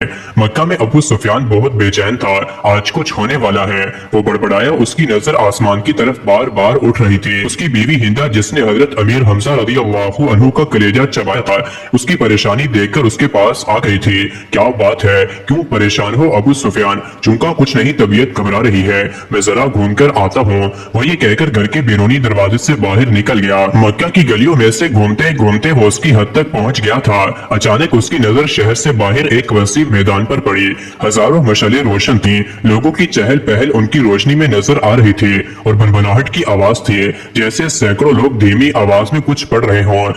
मक्का में अबू सुफियान बहुत बेचैन था। आज कुछ होने वाला है, वो बड़बड़ाया। उसकी नजर आसमान की तरफ बार बार उठ रही थी। उसकी बीवी हिंदा, जिसने हजरत अमीर हमजा रज़ियल्लाहु अन्हु का कलेजा चबाया था, उसकी परेशानी देखकर उसके पास आ गई थी। क्या बात है, क्यों परेशान हो अबू सुफियान? चूंकि कुछ नहीं, तबीयत घबरा रही है, मैं जरा घूम कर आता हूँ। वो ये कहकर घर के बैरूनी दरवाजे से बाहर निकल गया। मक्का की गलियों में से घूमते घूमते वो उसकी हद तक पहुँच गया था। अचानक उसकी नजर शहर से बाहर एक वसी मैदान पर पड़ी। हजारों मशालें रोशन थीं, लोगों की चहल पहल उनकी रोशनी में नजर आ रही थी और भनभनाहट की आवाज थी, जैसे सैकड़ों लोग धीमी आवाज में कुछ पढ़ रहे हों।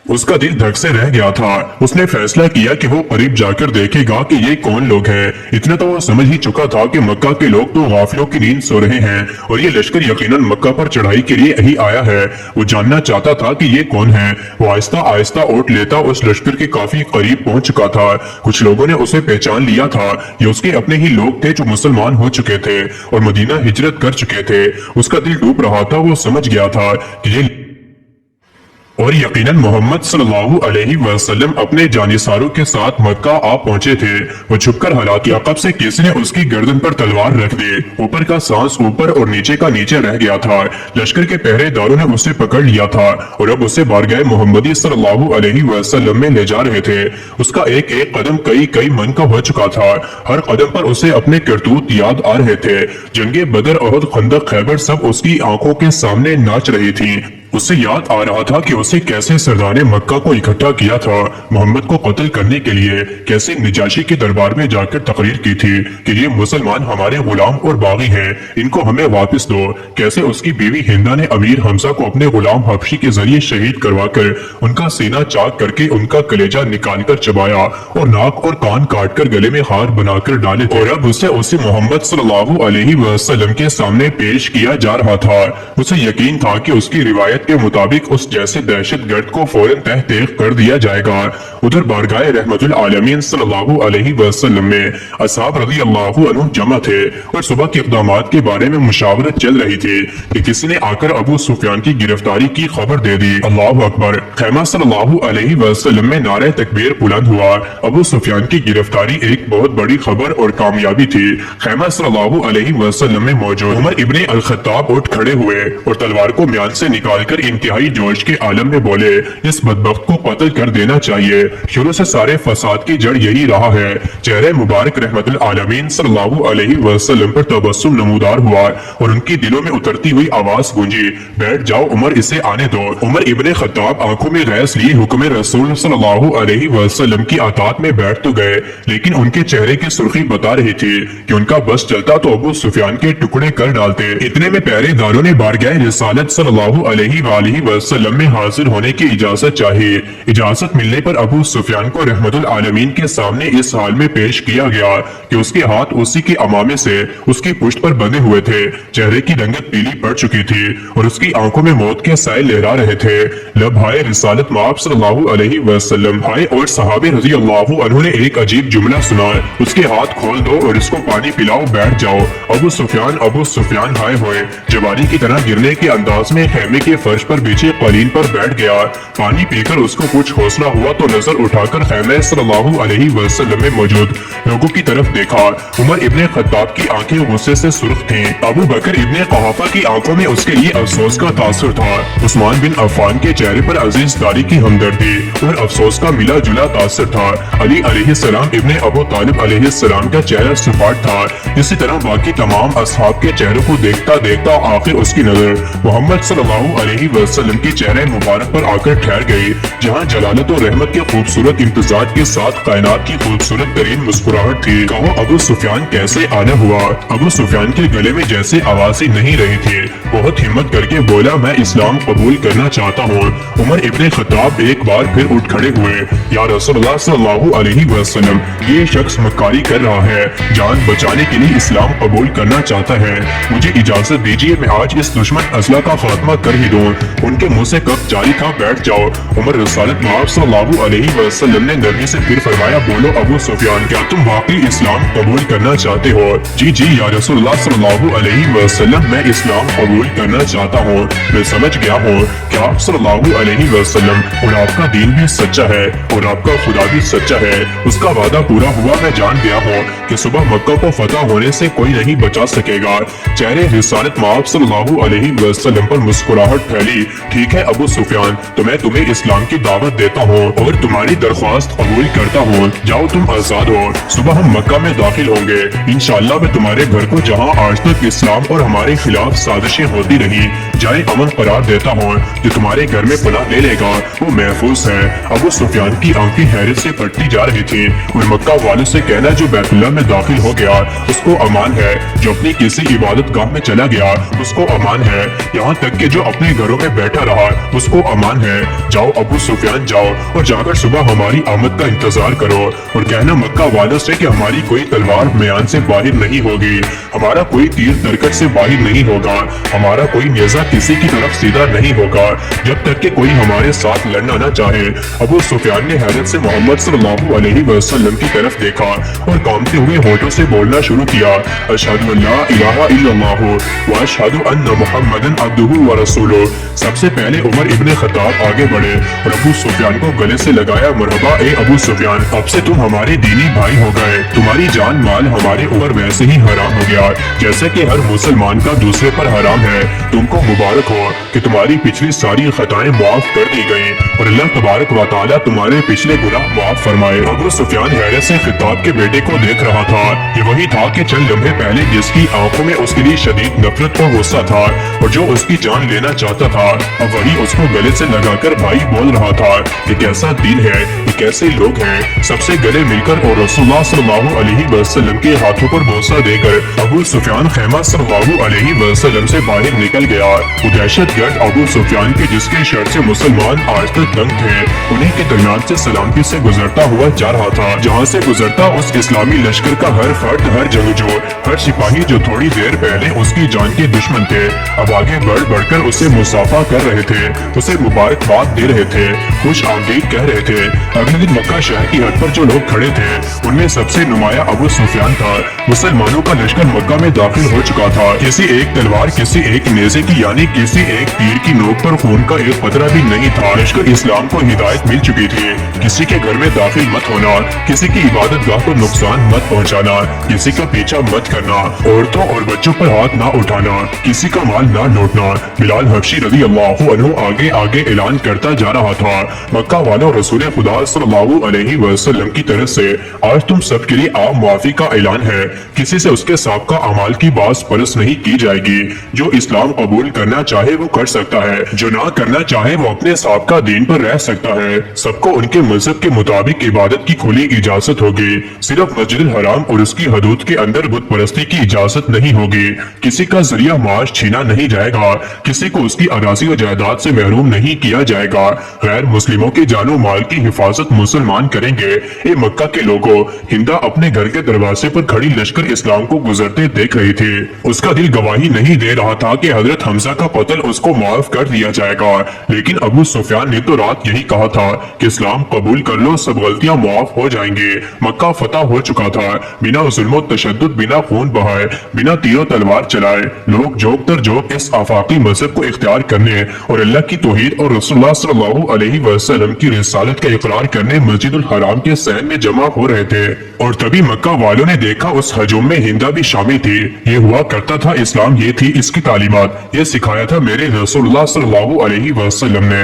उसका दिल धक से रह गया था। उसने फैसला किया कि वो करीब जाकर देखेगा कि ये कौन लोग हैं। इतना तो वो समझ ही चुका था कि मक्का के लोग तो गाफिलों की नींद सो रहे हैं और ये लश्कर यकीनन मक्का पर चढ़ाई के लिए ही आया है। वो जानना चाहता था कि ये कौन है। वो आहिस्ता आहिस्ता ओट लेता उस लश्कर के काफी करीब पहुंच चुका था। कुछ लोगों ने उसे पहचान लिया था। ये उसके अपने ही लोग थे जो मुसलमान हो चुके थे और मदीना हिजरत कर चुके थे। उसका दिल डूब रहा था। वो समझ गया था कि ये और यकीनन मोहम्मद सल्लल्लाहु अलैहि वसल्लम अपने जानिसारों के साथ मक्का आ पहुंचे थे। वो छुपकर हालांकि अकब से किसी ने उसकी गर्दन पर तलवार रख दी। ऊपर का सांस ऊपर और नीचे का नीचे रह गया था। लश्कर के पहरेदारों ने उसे पकड़ लिया था और अब उसे बारगाह मोहम्मदी सल्लल्लाहु अलैहि वसल्लम में ले जा रहे थे। उसका एक एक कदम कई कई मन का हो चुका था। हर कदम पर उसे अपने करतूत याद आ रहे थे। जंगे बदर, अहद, खंदक, खैबर सब उसकी आंखों के सामने नाच रही थी। उसे याद आ रहा था कि उसे कैसे सरदार मक्का को इकट्ठा किया था मोहम्मद को कत्ल करने के लिए, कैसे निजाशी के दरबार में जाकर तकरीर की थी कि ये मुसलमान हमारे गुलाम और बागी हैं, इनको हमें वापस दो। कैसे उसकी बीवी हिंदा ने अमीर हमजा को अपने गुलाम हबशी के जरिए शहीद करवाकर उनका सीना चाक करके उनका कलेजा निकाल कर चबाया और नाक और कान काट कर गले में हार बनाकर डाले थे। और अब उसे मोहम्मद सल्लल्लाहु अलैहि वसल्लम के सामने पेश किया जा रहा था। उसे यकीन था कि उसकी रिवायत के मुताबिक उस जैसे दहशतगर्द को फौरन तह तहरीक कर दिया जाएगा। उधर बारगाह रहमतुल आलमीन सल्लल्लाहु अलैहि वसल्लम में असहाब रज़ियल्लाहु अन्हुम जमा थे और सुबह के इक़दामात के बारे में मुशावरत चल रही थी कि किसी ने आकर अबू सुफियान की गिरफ्तारी की खबर दे दी। अल्लाहु अकबर। खैमा सल्लल्लाहु अलैहि वसल्लम में नारे तकबीर बुलंद हुआ। अबू सुफियान की गिरफ्तारी एक बहुत बड़ी खबर और कामयाबी थी। खैमा सल्लल्लाहु अलैहि वसल्लम में मौजूद उमर इब्ने अल खत्ताब उठ खड़े हुए और तलवार को म्यान से निकालकर इंतहाई जोश के आलम में बोले, इस बदबख्त को कत्ल कर देना चाहिए। शुरू से सारे फसाद की जड़ यही रहा है। चेहरे मुबारक रहमतुल आलमीन सल्लल्लाहु अलैहि वसल्लम पर तबस्सुम नमूदार हुआ और उनकी दिलों में उतरती हुई आवाज गूंजी, बैठ जाओ उमर, इसे आने दो। उमर इब्ने खत्ताब आंखों में गैस लिए हुक्म रसूल सल्लल्लाहु अलैहि वसल्लम की अतात में बैठ तो गए, लेकिन उनके चेहरे की सुर्खी बता रही थी कि उनका बस चलता तो अबू सुफियान के टुकड़े कर डालते। इतने में पहरेदारों ने बारगाह रिसालत सल्लल्लाहु अलैहि वसल्लम में हाजिर होने की इजाजत चाहिए। इजाजत मिलने पर अबू सुफियान को रहमतुल आलमीन के सामने इस हाल में पेश किया गया कि उसके हाथ उसी के अमामे से उसकी पुश्त पर बंधे हुए थे। चेहरे की रंगत पीली पड़ चुकी थी और उसकी आंखों में मौत के साए लहरा रहे थे। लब हाय रिसालत माब सल्लल्लाहु अलैहि वसल्लम हाय। और सहाबे रज़ियल्लाहु अन्हु ने एक अजीब जुमला सुना, उसके हाथ खोल दो और इसको पानी पिलाओ, बैठ जाओ। अबू सुफियान हाय होए जवानी की तरह गिरने के अंदाज में खेमे के फर्श पर बिछे कालीन पर बैठ गया। पानी पीकर उसको कुछ हौसला हुआ तो नजर उठाकर खैमे सल्लल्लाहु अलैहि वसल्लम में मौजूद लोगों की तरफ देखा। उमर इब्ने खत्ताब की आंखें गुस्से से सुर्ख थीं। अबू बकर इब्ने क़हाफ़ा की आंखों में उसके लिए अफसोस का तासुर था। उस्मान बिन अफ़्फ़ान के चेहरे पर अजीज़दारी की हमदर्दी और अफसोस का मिला जुला तासुर था। अली अलैहिस्सलाम इब्ने अबू तालिब अलैहिस्सलाम का चेहरा सपाट था। इसी तरह बाकी तमाम असहाब के चेहरों को देखता देखता आखिर उसकी नजर मोहम्मद सल्लल्लाहु अलैहि वसल्लम के चेहरे मुबारक पर आकर ठहर गई, जहाँ जलालत और रहमत के खूबसूरत इम्तिजाज के साथ कायनात की खूबसूरत तरीन मुस्कुराहट थी। कहो अबू सुफियान कैसे आना हुआ? अबू सुफियान के गले में जैसे आवाज ही नहीं रही थी। बहुत हिम्मत करके बोला, मैं इस्लाम कबूल करना चाहता हूँ। उमर इब्ने खत्ताब एक बार फिर उठ खड़े हुए, या रसूलुल्लाह सल्लल्लाहु अलैहि वसल्लम, ये शख्स मक्कारी कर रहा है, जान बचाने के लिए इस्लाम कबूल करना चाहता है। मुझे इजाजत दीजिए मैं आज इस दुश्मन अज़ला का खात्मा कर ही दूं। उनके मुंह से कब जारी था, बैठ जाओ। उमर रसूलुल्लाह महमद सल्लल्लाहु अलैहि वसल्लम ने नरमी से फिर फरमाया, बोलो अबू सुफियान, क्या तुम वाकई इस्लाम कबूल करना चाहते हो? जी जी या रसूलुल्लाह सल्लल्लाहु अलैहि वसल्लम, मैं इस्लाम कबूल कबूल करना चाहता हूँ। मैं समझ गया हूँ कि आप सल्लल्लाहु अलैहि वसल्लम और आपका दीन भी सच्चा है और आपका खुदा भी सच्चा है। उसका वादा पूरा हुआ। मैं जान गया हूँ कि सुबह मक्का को फतह होने से कोई नहीं बचा सकेगा। चेहरे रिसालत माब सल्लल्लाहु अलैहि वसल्लम पर मुस्कुराहट फैली। ठीक है अबू सुफियान, तो मैं तुम्हें इस्लाम की दावत देता हूँ और तुम्हारी दरख्वास्त कबूल करता हूँ। जाओ तुम आजाद हो। सुबह हम मक्का में दाखिल होंगे। इंशाअल्लाह मैं तुम्हारे घर को जहाँ आज तक इस्लाम और हमारे खिलाफ साजिशें होती रही जाए अमन करार देता हूँ। जो तुम्हारे घर में पनाह ले लेगा वो महफूज है। अबू सुफियान की आंखें हैरत से फटती जा रही थी और मक्का वालों से कहना जो बैतुल्लाह में दाखिल हो गया उसको अमान है, जो अपनी किसी इबादत गाह में चला गया उसको अमान है, यहाँ तक कि जो अपने घरों में बैठा रहा उसको अमान है। जाओ अबू सुफियान जाओ और जाकर सुबह हमारी आमद का इंतजार करो और कहना मक्का वालों से कि हमारी कोई तलवार म्यान से बाहर नहीं होगी, हमारा कोई तीर तरकट से बाहर नहीं होगा, हमारा कोई नेज़ा किसी की तरफ सीधा नहीं होगा जब तक कि कोई हमारे साथ लड़ना न चाहे। अबू सुफियान ने हैरत से मोहम्मद सल्लल्लाहु अलैहि वसल्लम की तरफ देखा और कांपते हुए होठों से बोलना शुरू किया, अशहदु अल्ला इलाहा इल्लल्लाह व अशहदु अन्ना मुहम्मदन अब्दुहु व रसूलुहु। सबसे पहले उमर इब्ने खत्ताब आगे बढ़े और अबू सुफियान को गले से लगाया, मरहबा ए अबू सुफियान, अब से तुम हमारे दीनी भाई हो गए। तुम्हारी जान माल हमारे ऊपर वैसे ही हराम हो गया जैसे कि हर मुसलमान का दूसरे पर हराम है। तुमको मुबारक हो कि तुम्हारी पिछली सारी खताएं माफ कर दी गई और अल्लाह तबारक व तआला तुम्हारे पिछले गुनाह माफ फरमाए। अबू सुफियान हैरत से खिताब के बेटे को देख रहा था। ये वही था कि चंद लम्हे पहले जिसकी आंखों में उसके लिए शदीद नफरत और गुस्सा था और जो उसकी जान लेना चाहता था, अब वही उसको गले से लगाकर भाई बोल रहा था। ये कैसा दीन है, ये कैसे लोग हैं। सबसे गले मिलकर और रसूलुल्लाह सल्लल्लाहु अलैहि वसल्लम के हाथों पर बोसा देकर अबू सुफियान खैमा सल्लल्लाहु अलैहि वसल्लम से बाहर निकल गया। वो दहशतगर्द अबू सुफियान के जिसके शर से मुसलमान आज तक तंग थे, उन्हीं के दरमियान से सलामती से गुजरता हुआ जा रहा था। जहाँ से गुजरता उस इस्लामी लश्कर का हर फर्द, हर जंगजू, हर सिपाही जो थोड़ी देर पहले उसकी जान के दुश्मन थे, अब आगे बढ़ बढ़कर उसे मुसाफा कर रहे थे, उसे मुबारकबाद दे रहे थे, खुश आमदीद कह रहे थे। अगले दिन मक्का शहर की हद पर जो लोग खड़े थे उनमें सबसे नुमाया अबू सुफियान था। मुसलमानों का लश्कर मक्का में दाखिल हो चुका था। किसी एक तलवार, किसी एक नेज़े की यानी किसी एक तीर की नोक पर खून का एक कतरा भी नहीं था। लश्कर इस्लाम को हिदायत मिल चुकी थी, किसी के घर में दाखिल मत होना, किसी की इबादत गाह को नुकसान मत पहुंचाना, किसी का पीछा मत करना, औरतों और बच्चों पर हाथ ना उठाना, किसी का माल ना लूटना। बिलाल हबशी रज़ी अल्लाहु अन्हु आगे आगे ऐलान करता जा रहा था, मक्का वालों रसूल खुदा सल्लल्लाहु अलैहि वसल्लम की तरफ से आज तुम सबके लिए आम माफी का ऐलान है। किसी से उसके साबिका अमाल की बात परस नहीं की जाएगी। जो इस्लाम कबूल करना चाहे वो कर सकता है, जो ना करना चाहे वो अपने साबिका दीन पर रह सकता है। सबको उनके मजहब के मुताबिक इबादत की खुली इजाजत होगी। सिर्फ मस्जिद हराम और उसकी हदूद के अंदर बुत परस्ती की इजाजत नहीं होगी। किसी का जरिया माश छीना नहीं जाएगा, किसी को उसकी अराजी और जायदाद से महरूम नहीं किया जाएगा। गैर मुस्लिमों के जानो माल की हिफाजत मुसलमान करेंगे। ये मक्का के लोगों, हिंदा अपने घर के दरवाजे पर खड़ी लश्कर इस्लाम को गुजरते देख रही थी। उसका दिल गवाही नहीं दे रहा था कि हजरत हमजा का कत्ल उसको माफ कर दिया जाएगा, लेकिन अबू सुफियान ने तो रात यही कहा था कि इस्लाम कबूल कर लो, सब गलतियां माफ हो जाएंगी। मक्का फतह हो चुका था। बिना जुल्म तशद्दुद, बिना खून बहाए, बिना तीरों तलवार चलाए लोग जोक तर जोक इस आफाकी मजहब को इख्तियार करने और अल्लाह की तौहीद और रसूलुल्लाह सल्लल्लाहु अलैहि वसल्लम की रिसालत का इकरार करने मस्जिदुल हराम के सहन में जमा हो रहे थे। और तभी मक्का वालों ने देखा उस हजूम में हिंदा भी शामिल थी। ये हुआ करता था इस्लाम, ये थी इसकी तालीमात, ये सिखाया था मेरे रसूलुल्लाह सल्लल्लाहु अलैहि वसल्लम ने।